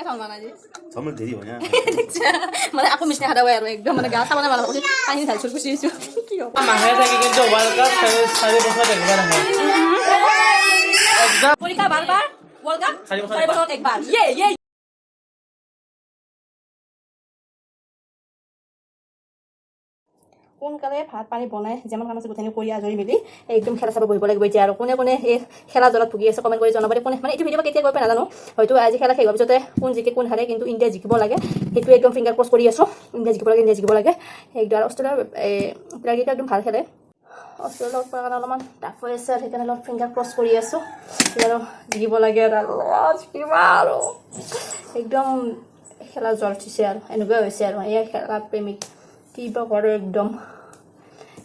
কেথন মানাজি 정말 대리 뭐냐? মানে আকৌ মিছনে হাদাৱাই আৰু একদম মানে গা চাবনে মানা কৈছে পানী ঢাল চুল গুচি আছো কি হ'ব মাহে থাকি কিন্তু ওয়ার্ল্ড কাপ 4 বছর একবার আহে একদম পৰীক্ষা বাৰবাৰ ৱৰ্ল্ড কাপ 4 বছৰ 4 বছৰত একবাৰ ইয়ে সোনকালে ভাত পানী বনাই যেমন কাম আছে গোটেইখিনি কৰি আজৰি মিলি একদম খেলা চাব বহিব লাগিব এতিয়া আৰু কোনে কোনে এই খেলা জ্বলত ভুগি আছে কমেণ্ট কৰি জনাব কোনে মানে এইটো ভিডিঅ' কেতিয়া কৰিব নাজানো হয়তো আজি খেলা শেষ হোৱাৰ পিছতে কোন জিকে কোন হাৰে কিন্তু ইণ্ডিয়া জিকিব লাগে সেইটো একদম ফিংগাৰ ক্ৰছ কৰি আছো ইণ্ডিয়া জিকিব লাগে একদম আৰু অষ্ট্ৰেলিয়াৰ প্লেয়াৰকেইটা একদম ভাল খেলে অষ্ট্ৰেলিয়াৰ পৰা কাৰণে অলপমান টাফ হৈ আছে আৰু সেইকাৰণে অলপ ফিংগাৰ ক্ৰছ কৰি আছো আৰু জিকিব লাগে আৰু একদম খেলা জ্বল উঠিছে আৰু এনেকুৱা হৈছে আৰু এয়া খেলা প্ৰেমিক কিবা কৰে একদম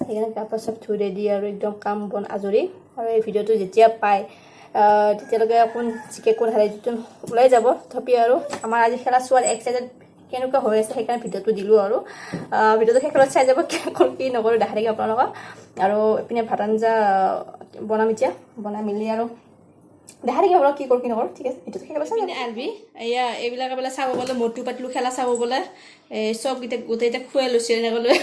সেইকাৰণে কাপোৰ চব ধুই ৰেডি আৰু একদম কাম বন আজৰি আৰু এই ভিডিঅ'টো যেতিয়া পায় তেতিয়ালৈকে কোন জিকে কোন হাৰে যিটো ওলাই যাব তথাপি আৰু আমাৰ আজি খেলা চোৱাৰ এক্সাইটেড কেনেকুৱা হৈ আছে সেইকাৰণে ভিডিঅ'টো দিলোঁ আৰু ভিডিঅ'টো শেষত চাই যাব কি নকৰোঁ দেখাই থাকিম আপোনালোকক আৰু এইপিনে ভাত আঞ্জা বনাম এতিয়া বনাই মেলি আৰু দেখা থাকিব বাৰু কি কৰোঁ কি নকৰোঁ ঠিক আছে ভিডিঅ'টো শেষ হৈছে আলবি এয়া এইবিলাক বোলে চাব বোলে মটু পাতলু খেলা চাব বোলে চবকেইটা গোটেইকেইটা খুৱাই লৈছে এনেকৈ লৈ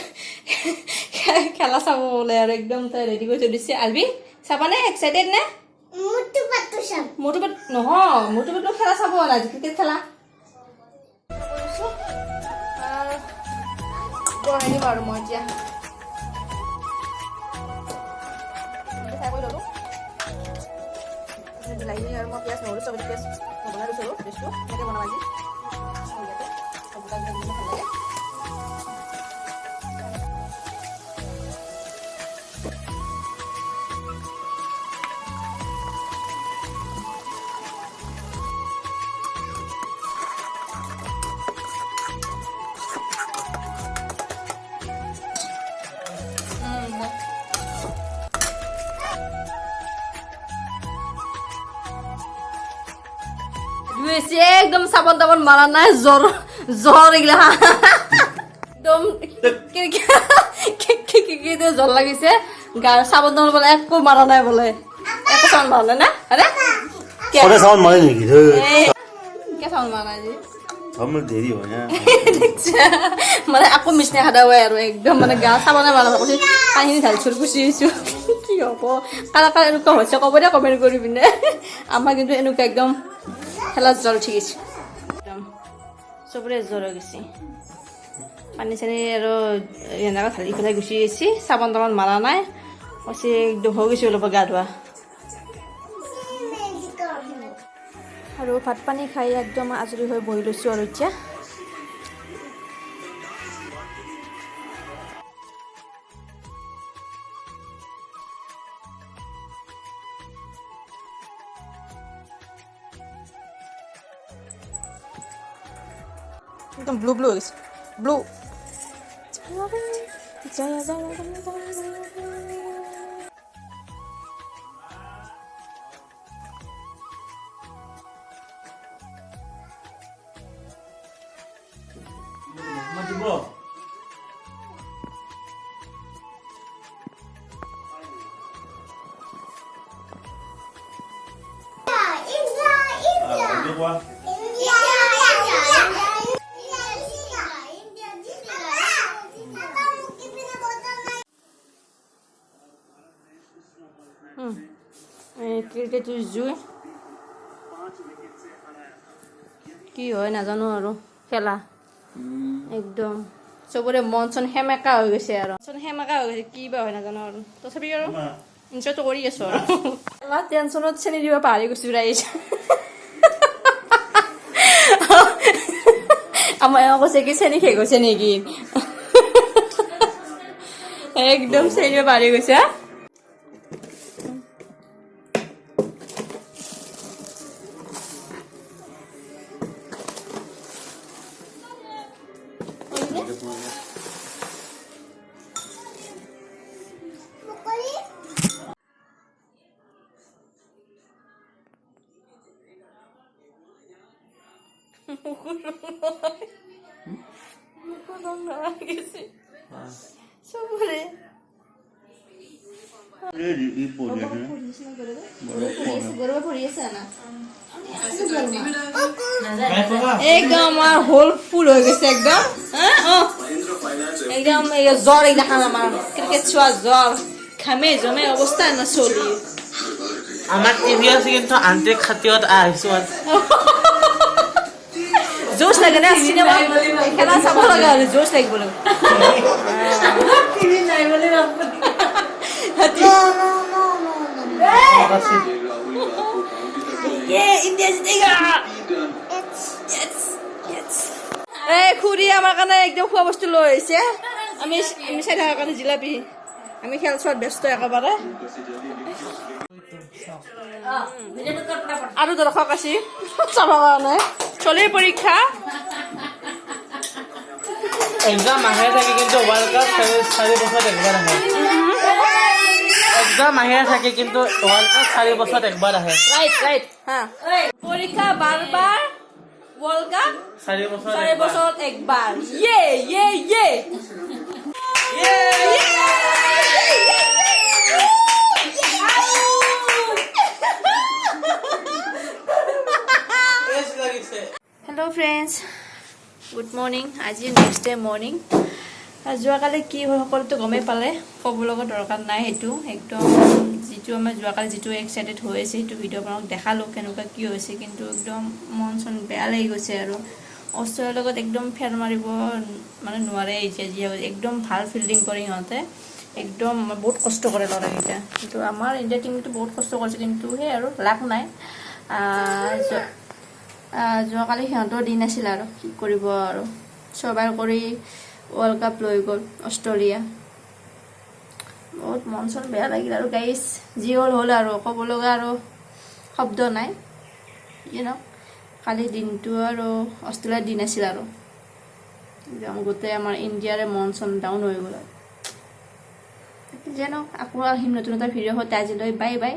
খেলা চাব বোলে আৰু একদম তাই ৰেডি কৰি থৈ দিছে আলবি চাবানে এক্সাইটেড নে মটু পাতলু নহয় মটু পাতলু খেলা চাব না ক্ৰিকেট খেলা বনাই দিম আৰু মই এতিয়া বিলাহী আৰু মই পিঁয়াজ নহৰু চব পিঁয়াজ বনাই লৈছোঁ আৰু পেষ্টটো এনেকৈ বনাম আজি ভাল লাগে একদম চাবন তাবন মাৰা নাই জ্বৰ এইগিলা একদম জ্বৰ লাগিছে গাৰ চাবন তাবন বোলে একো মাৰা নাই বোলে একো চাউন মাৰা নাই না আৰে 서래 사원 말이 얘기. কে চাউন মাৰা নাই আজি 정말 대리 뭐냐? মানে আকৌ মিছনে হাদাৱাই আৰু একদম মানে গা চাবনে মাৰা কৈছে পানী ঢাল চুল গুচি আহিছো কি হ'ব কাৰ এনেকুৱা হৈছে ক'ব দে কমেণ্ট কৰি পিনে আমাৰ কিন্তু এনেকুৱা একদম খেলা জ্বৰ উঠি গৈছে একদম চবৰে জ্বৰ হৈ গৈছে পানী চানী আৰু এনেকুৱা ঢালি পেলাই গুচি আহিছে চাবোন তাবোন মাৰা নাই কৈছে একদম হৈ গৈছে অলপ গা ধোৱা আৰু ভাত পানী খাই একদম আজৰি হৈ বহি লৈছোঁ আৰু এতিয়া একদম ব্লু হৈ গৈছে ব্লু Mati bro. 이거 봐. ক্ৰিকেট জুই কি হয় নাজানো আৰু খেলা একদম চবৰে মন চন সেমেকা হৈ গৈছে আৰু সেমেকা হৈ গৈছে কি বা হয় নাজানো আৰু তথাপি আৰু ইনজয়টো কৰি আছো আৰু অলপ টেনচনত চেনি দিব পাহৰি গৈছো ৰাইজ আমাৰ কৈছে কি চেনি শেষ হৈছে নেকি একদম চেনি দিব পাহৰি গৈছে চবৰে ই পৰি আছে গৌৰৱে পঢ়ি আছে না मैं पका একদম আর হোল ফুল হয়ে গেছে একদম একদম জ্বর এই দেখান আমার ক্রিকেট চোৱা জ্বর ঘামে জমে অবস্থা না চলি আমার টিভি আছে কিন্তু আন্টি খাতিয়ত আহিছো জোশ লাগে না সিনেমা খেলা চাব লগা হলে জোশ লাগিব ইন্ডিয়া জিতেগা এই খুৰী আমাৰ কাৰণে একদম খোৱা বস্তু লৈ আহিছে আমি চাই থকাৰ কাৰণে জিলাপি আমি খেল চোৱাত ব্যস্ত একেবাৰে আৰু দৰ্শক আছে চাবৰ কাৰণে চলিৰ পৰীক্ষা এক্সাম আহে থাকে কিন্তু ওয়াৰ্ল্ড কাপ 4 বছৰত একবাৰ আহে এক্সাম আহে থাকে কিন্তু ওয়াৰ্ল্ড কাপ 4 বছৰত একবাৰ আহে ৰাইট হ্যাঁ পৰীক্ষা বাৰবাৰ ওয়াৰ্ল্ড কাপ 4 বছৰত 4 বছৰত একবাৰ ইয়ে হেল্ল' ফ্ৰেণ্ডছ গুড মৰ্ণিং আজি নেক্সট ডে মৰ্ণিং যোৱাকালি কি হ'ল সকলোতো গমেই পালে ক'ব লগা দৰকাৰ নাই সেইটো একদম যিটো আমাৰ যোৱাকালি যিটো এক্সাইটেড হৈ আছে সেইটো ভিডিঅ' আপোনালোক দেখালোঁ কেনেকুৱা কি হৈছে কিন্তু একদম মন চন বেয়া লাগি গৈছে আৰু অষ্ট্ৰেলিয়াৰ লগত একদম ফেৰ মাৰিব মানে নোৱাৰে এতিয়া যি একদম ভাল ফিল্ডিং কৰি সিহঁতে একদম বহুত কষ্ট কৰে ল'ৰাকেইটা কিন্তু আমাৰ ইণ্ডিয়া টীমটো বহুত কষ্ট কৰিছে কিন্তু সেই আৰু লাভ নাই যোৱাকালি সিহঁতৰ দিন আছিল আৰু কি কৰিব আৰু সবাই কৰি ৱৰ্ল্ড কাপ লৈ গ'ল অষ্ট্ৰেলিয়া বহুত মন চন বেয়া লাগিল আৰু গাইজ যি হ'ল আৰু ক'ব লগা আৰু শব্দ নাই কালি দিনটো আৰু অষ্ট্ৰেলিয়াৰ দিন আছিল আৰু একদম গোটেই আমাৰ ইণ্ডিয়াৰে মন চন ডাউন হৈ গ'ল আৰু যেন আকৌ আহিম নতুন এটা ভিডিঅ' সৈতে আজিলৈ বাই বাই